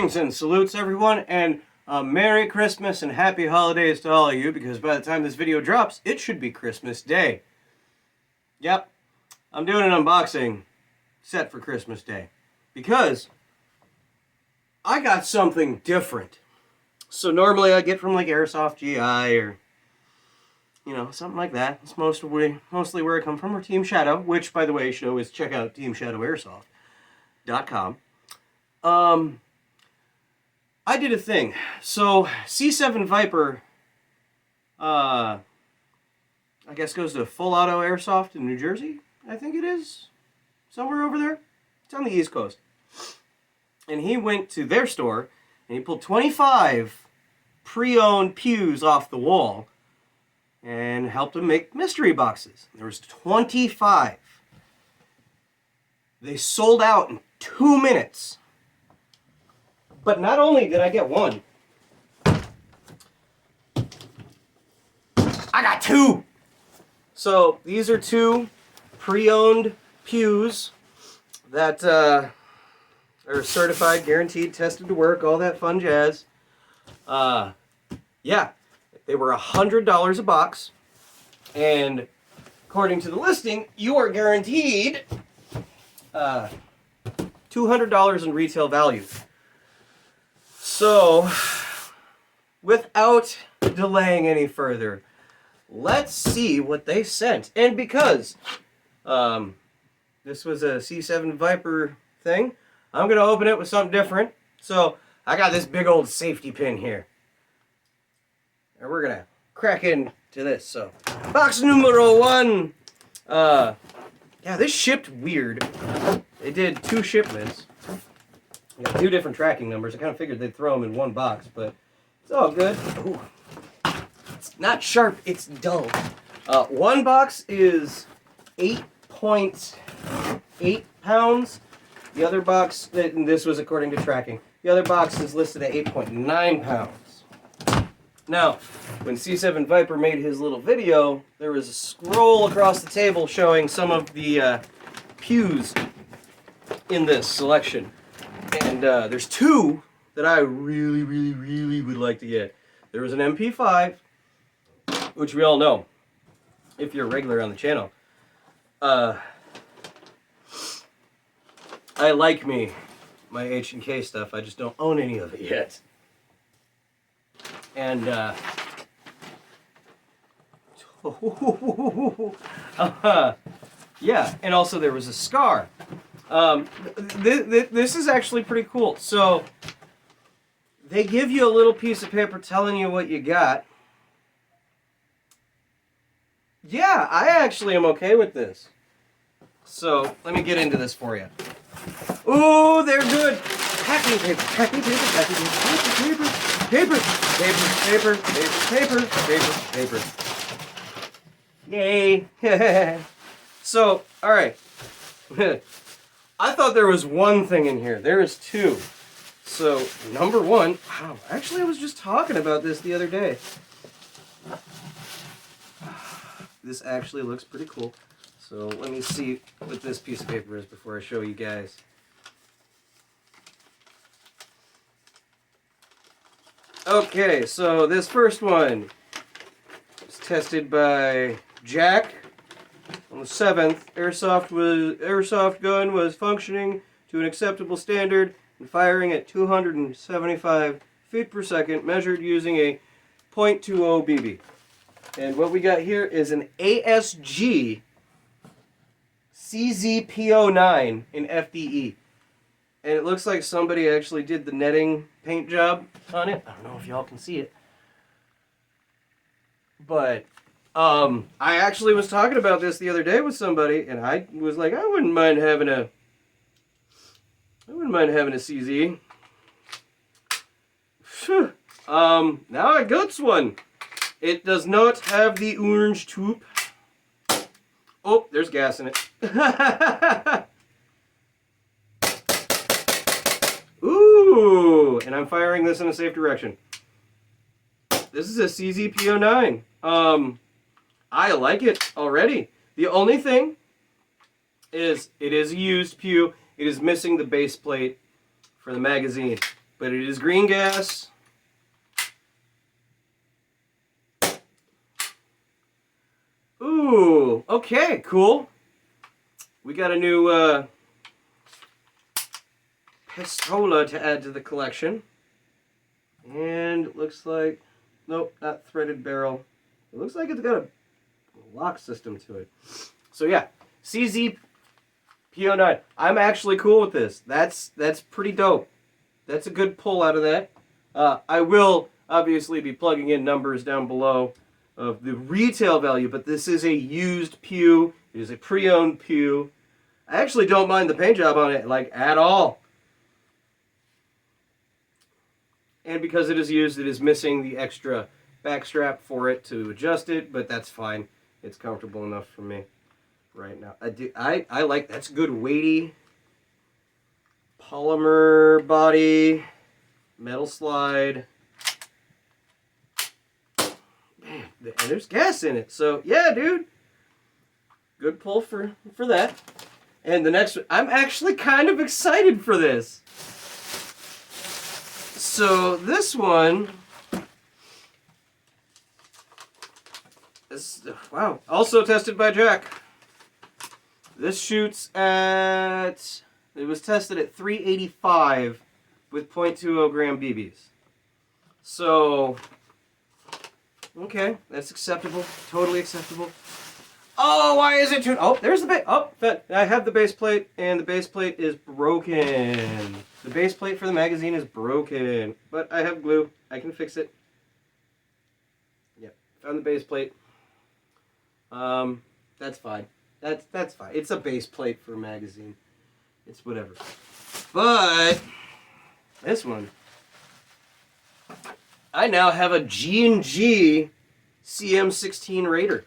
Greetings and salutes, everyone, and Merry Christmas and Happy Holidays to all of you, because by the time this video drops, it should be Christmas Day. Yep, I'm doing an unboxing set for Christmas Day, because I got something different. So normally I get from like Airsoft GI or, you know, something like that. It's mostly where I come from, or Team Shadow, which, by the way, you should always check out teamshadowairsoft.com. I did a thing. So C7 Viper, I guess goes to Full Auto Airsoft in New Jersey. I think it is. Somewhere over there. It's on the East Coast. And he went to their store and he pulled 25 pre-owned pews off the wall and helped them make mystery boxes. There was 25. They sold out in 2 minutes. But not only did I get one, I got two. So these are two pre-owned pews that are certified, guaranteed, tested to work, all that fun jazz. Yeah, they were $100 a box, and according to the listing, you are guaranteed $200 in retail value. So, without delaying any further, let's see what they sent. And because this was a C7 Viper thing, I'm going to open it with something different. So, I got this big old safety pin here. And we're going to crack into this. So, box numero 1. Yeah, this shipped weird. They did 2 shipments. We got 2 different tracking numbers. I kind of figured they'd throw them in one box, but it's all good. Ooh. It's not sharp, it's dull. One box is 8.8 pounds. The other box, and this was according to tracking, the other box is listed at 8.9 pounds. Now, when C7 Viper made his little video, there was a scroll across the table showing some of the pews in this selection. And there's 2 that I really would like to get. There was an MP5, which we all know, if you're a regular on the channel. I like my H&K stuff, I just don't own any of it yet. And, yeah, and also there was a SCAR. This is actually pretty cool. So, they give you a little piece of paper telling you what you got. Yeah, I actually am okay with this. So, let me get into this for you. Ooh, they're good. Packing paper, packing paper, packing paper, paper, paper, paper, paper, paper, paper, paper. Yay. So, alright. I thought there was one thing in here. There is 2. So, number 1, wow, actually I was just talking about this the other day. This actually looks pretty cool. So, let me see what this piece of paper is before I show you guys. Okay, so this first one was tested by Jack. On the 7th, airsoft gun was functioning to an acceptable standard and firing at 275 feet per second, measured using a .20 BB. And what we got here is an ASG CZP09 in FDE. And it looks like somebody actually did the netting paint job on it. I don't know if y'all can see it. But I actually was talking about this the other day with somebody, and I was like, I wouldn't mind having a CZ. Now I got one. It does not have the orange tube. Oh, there's gas in it. Ooh, and I'm firing this in a safe direction. This is a CZP09. I like it already. The only thing is, it is a used pew. It is missing the base plate for the magazine. but it is green gas. Ooh, okay, cool. We got a new pistola to add to the collection. And it looks like, nope, not threaded barrel. It looks like it's got a lock system to it. So yeah, CZ P09. I'm actually cool with this. That's pretty dope. That's a good pull out of that. I will obviously be plugging in numbers down below of the retail value, but this is a used pew. It is a pre-owned pew. I actually don't mind the paint job on it, like, at all. And because it is used, it is missing the extra back strap for it to adjust it, but that's fine. It's comfortable enough for me right now. I like, that's good weighty polymer body, metal slide. Man, and there's gas in it. So yeah, dude, good pull for that. And the next one, I'm actually kind of excited for this. So this one is, wow, also tested by Jack. This shoots at, it was tested at 385 with 0.20 gram BBs. So, okay, that's acceptable, totally acceptable. Oh, why is it too, oh, there's the base, oh, I have the base plate, and the base plate is broken. The base plate for the magazine is broken, but I have glue, I can fix it. Yep, found the base plate. That's fine. That's fine. It's a base plate for a magazine. It's whatever. But this one, I now have a G&G CM16 Raider.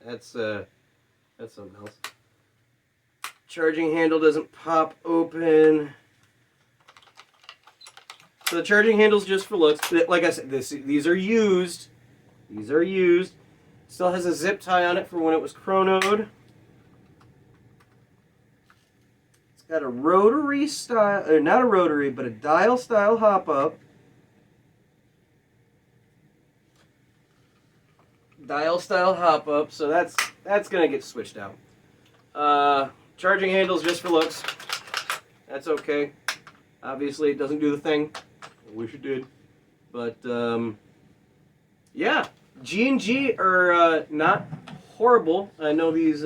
That's something else. Charging handle doesn't pop open. So the charging handle's just for looks. Like I said, these are used. These are used. Still has a zip tie on it for when it was chronoed. It's got a rotary style, or not a rotary, but a dial style hop up. Dial style hop up, so that's gonna get switched out. Charging handles just for looks. That's okay. Obviously, it doesn't do the thing. I wish it did, but yeah, G&G are not horrible. I know these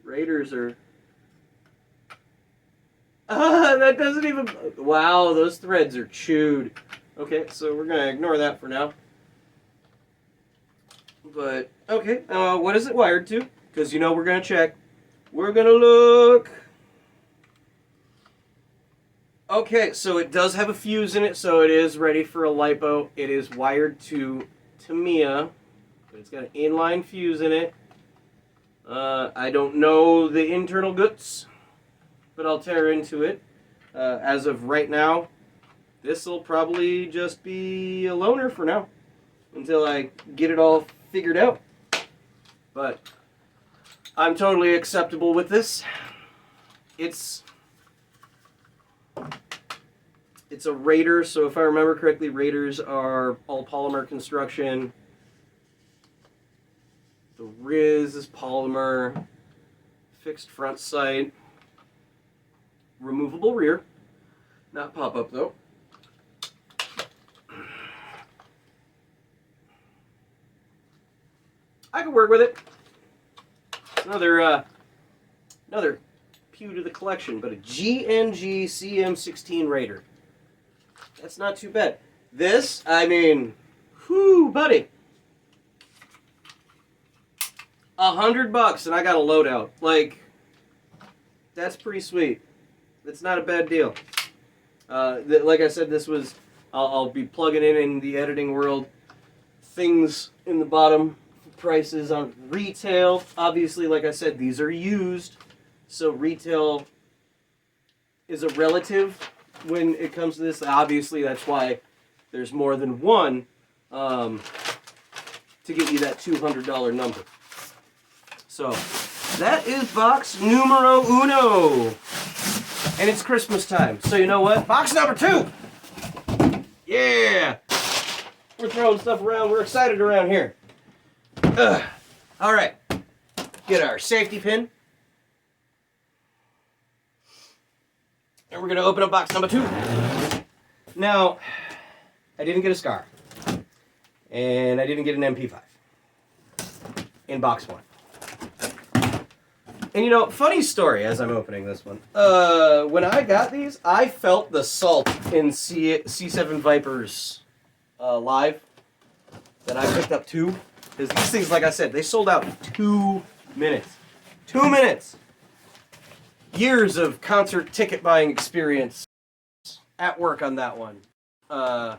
Raiders are. That doesn't even. Wow, those threads are chewed. Okay, so we're gonna ignore that for now. But, okay, what is it wired to? Because, you know, we're going to check. We're going to look. Okay, so it does have a fuse in it, so it is ready for a LiPo. It is wired to Tamiya. It's got an inline fuse in it. I don't know the internal guts, but I'll tear into it. As of right now, this will probably just be a loaner for now, until I get it all figured out. But I'm totally acceptable with this. It's a Raider, so if I remember correctly, Raiders are all polymer construction. The Riz is polymer, fixed front sight, removable rear, not pop-up though. I can work with it. Another pew to the collection, but a G&G CM16 Raider. That's not too bad. This, I mean, whoo, buddy. $100 and I got a loadout. Like, that's pretty sweet. That's not a bad deal. Like I said, this was, I'll be plugging in the editing world, things in the bottom. Prices on retail. Obviously, like I said, these are used, so retail is a relative when it comes to this. Obviously, that's why there's more than one to get you that $200 number. So that is box numero uno. And it's Christmas time, so you know what? Box number 2! Yeah! We're throwing stuff around. We're excited around here. All right. Get our safety pin. And we're going to open up box number 2. Now, I didn't get a SCAR. And I didn't get an MP5 in box 1. And you know, funny story as I'm opening this one. When I got these, I felt the salt in C7 Vipers live that I picked up 2. Because these things, like I said, they sold out in 2 minutes. 2 minutes! Years of concert ticket buying experience at work on that one. I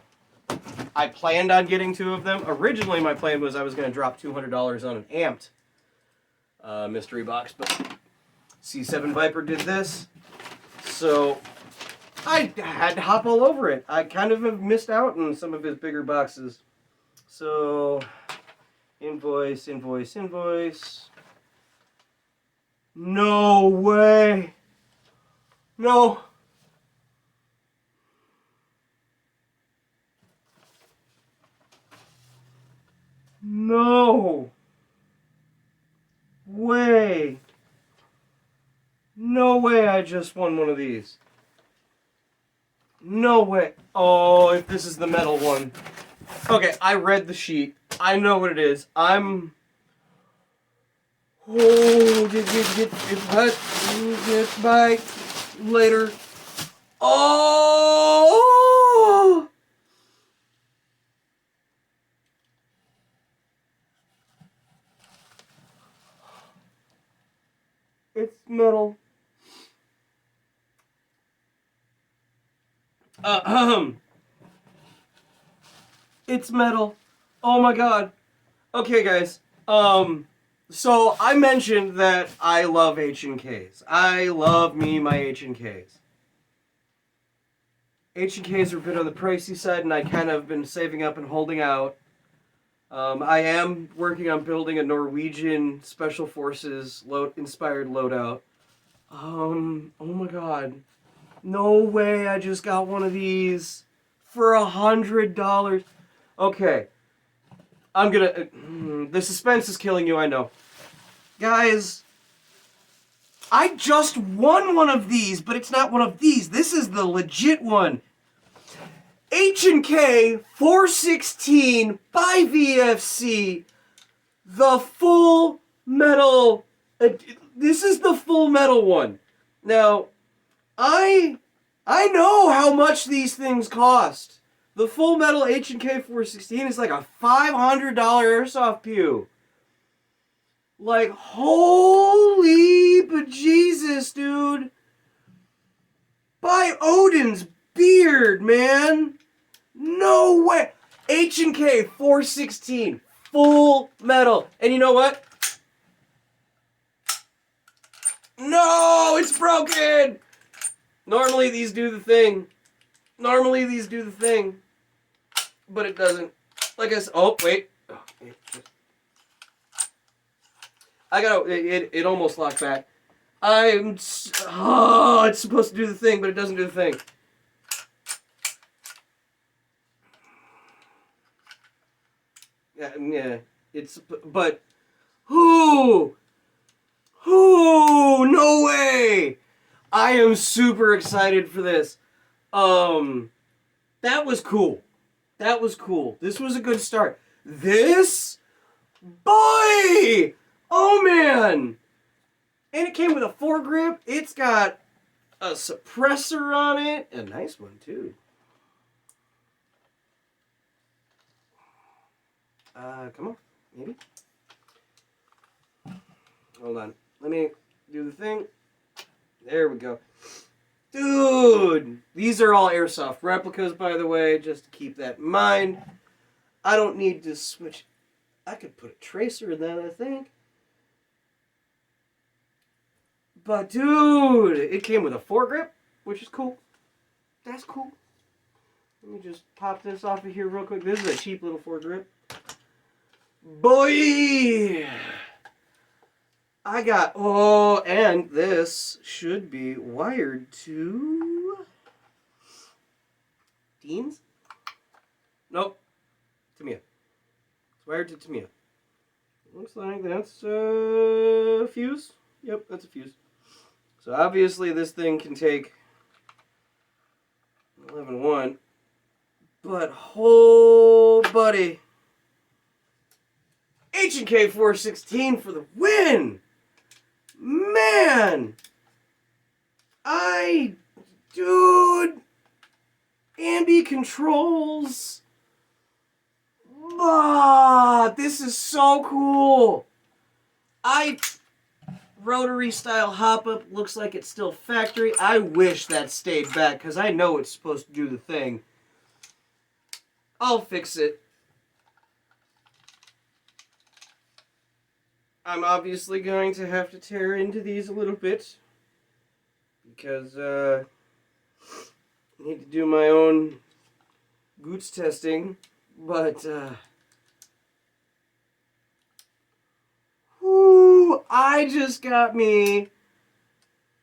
planned on getting 2 of them. Originally, my plan was I was going to drop $200 on an amped mystery box, but C7 Viper did this, so I had to hop all over it. I kind of have missed out on some of his bigger boxes. So, invoice, invoice, invoice. No way! No! No way! No way I just won one of these. No way. Oh, if this is the metal one. Okay, I read the sheet. I know what it is. Oh, get by later. Oh! It's metal. It's metal. Oh my god. Okay, guys. So I mentioned that I love H&Ks. I love me my H&Ks. H&Ks are a bit on the pricey side, and I kind of been saving up and holding out. I am working on building a Norwegian Special Forces inspired loadout. Oh my god. No way I just got one of these for $100. Okay. I'm gonna... the suspense is killing you, I know. Guys, I just won one of these, but it's not one of these. This is the legit one. H&K 416 by VFC. The full metal... this is the full metal one. Now, I know how much these things cost. The full metal H&K 416 is like a $500 airsoft pew. Like, holy bejesus, dude. By Odin's beard, man. No way. H&K 416, full metal. And you know what? No, it's broken. Normally these do the thing. But it doesn't. Like I said, oh, wait. It almost locked back. It's supposed to do the thing, but it doesn't do the thing. Yeah, but, no way! I am super excited for this. That was cool. This was a good start. This, boy! Oh, man! And it came with a foregrip. It's got a suppressor on it. A nice one, too. Come on. Maybe. Hold on. Let me do the thing. There we go. Dude! These are all airsoft replicas, by the way, just to keep that in mind. I don't need to switch. I could put a tracer in that, I think. But, dude, it came with a foregrip, which is cool. That's cool. Let me just pop this off of here real quick. This is a cheap little foregrip. Boy! And this should be wired to Dean's? Nope. Tamiya. It's wired to Tamiya. Looks like that's a fuse. Yep, that's a fuse. So obviously this thing can take 11.1. But, oh, buddy. H&K 416 for the win! Man! Dude! Ambi controls. This is so cool. Rotary style hop up looks like it's still factory. I wish that stayed back because I know it's supposed to do the thing. I'll fix it. I'm obviously going to have to tear into these a little bit because I need to do my own goots testing, but I just got me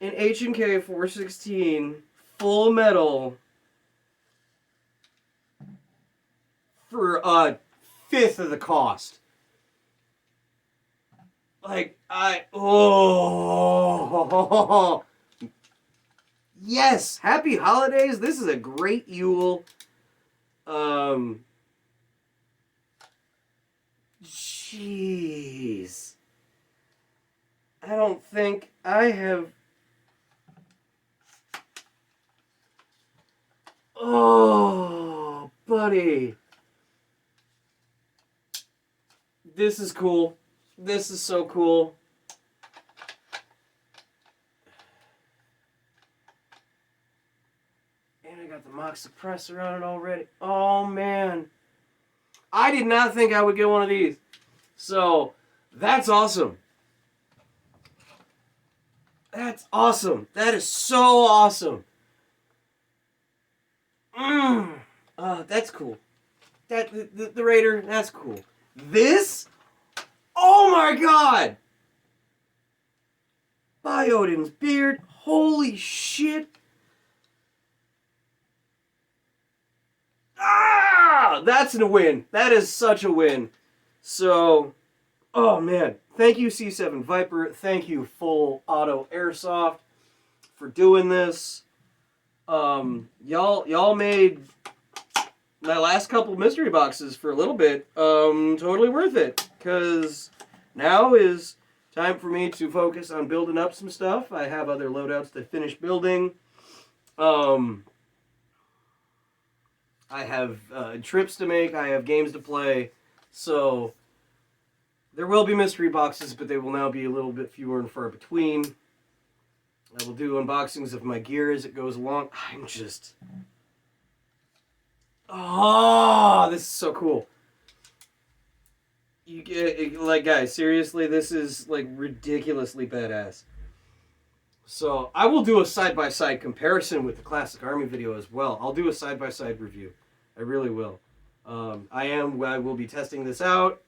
an H&K 416 full metal for a fifth of the cost. Like, yes, happy holidays. This is a great Yule. Jeez. I don't think I have... Oh, buddy. This is cool. This is so cool. And I got the mock suppressor on it already. Oh, man. I did not think I would get one of these. So, that's awesome. That's awesome. That is so awesome. That's cool. The Raider, that's cool. This? Oh my god! Biodin's beard. Holy shit. That's a win. That is such a win. So, oh man. Thank you, C7 Viper. Thank you, Full Auto Airsoft, for doing this. Y'all made my last couple mystery boxes for a little bit totally worth it, because now is time for me to focus on building up some stuff. I have other loadouts to finish building. I have trips to make. I have games to play. So there will be mystery boxes, but they will now be a little bit fewer and far between. I will do unboxings of my gear as it goes along. I'm just... Oh, this is so cool. You get, like, guys, seriously, this is, like, ridiculously badass. So, I will do a side-by-side comparison with the Classic Army video as well. I'll do a side-by-side review. I really will. I will be testing this out.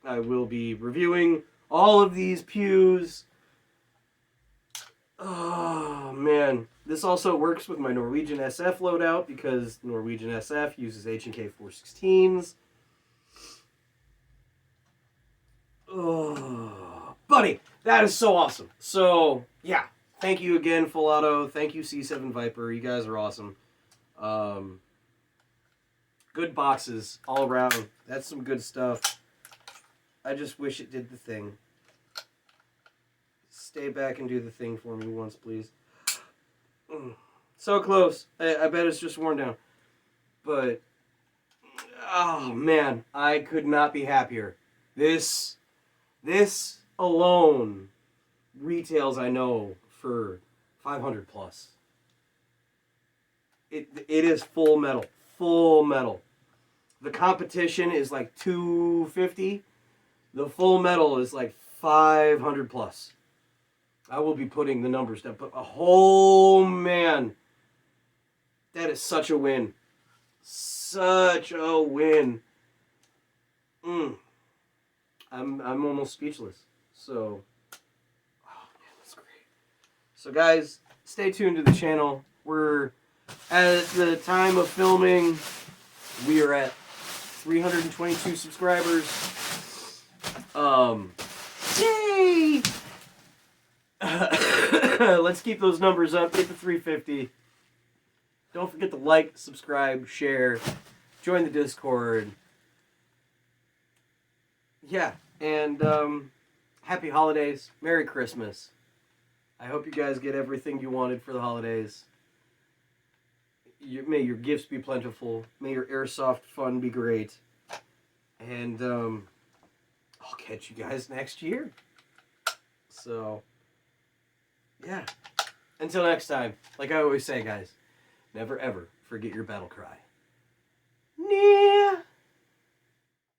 I will be reviewing all of these pews. Oh, man. This also works with my Norwegian SF loadout because Norwegian SF uses H&K 416s. Oh, buddy, that is so awesome. So, yeah. Thank you again, Full Auto. Thank you, C7 Viper. You guys are awesome. Good boxes all around. That's some good stuff. I just wish it did the thing. Stay back and do the thing for me once, please. So close. I bet it's just worn down. But, oh man, I could not be happier. This alone retails, I know, for 500 plus. It is full metal. Full metal. The competition is like 250. The full metal is like 500 plus. I will be putting the numbers down. But oh man, that is such a win. Such a win. I'm almost speechless. So So guys, stay tuned to the channel. We're at the time of filming, we are at 322 subscribers. Yay! Let's keep those numbers up. Get to 350. Don't forget to like, subscribe, share, join the Discord. Yeah, and happy holidays. Merry Christmas. I hope you guys get everything you wanted for the holidays. May your gifts be plentiful. May your airsoft fun be great. And I'll catch you guys next year. So, yeah. Until next time, like I always say, guys, never ever forget your battle cry.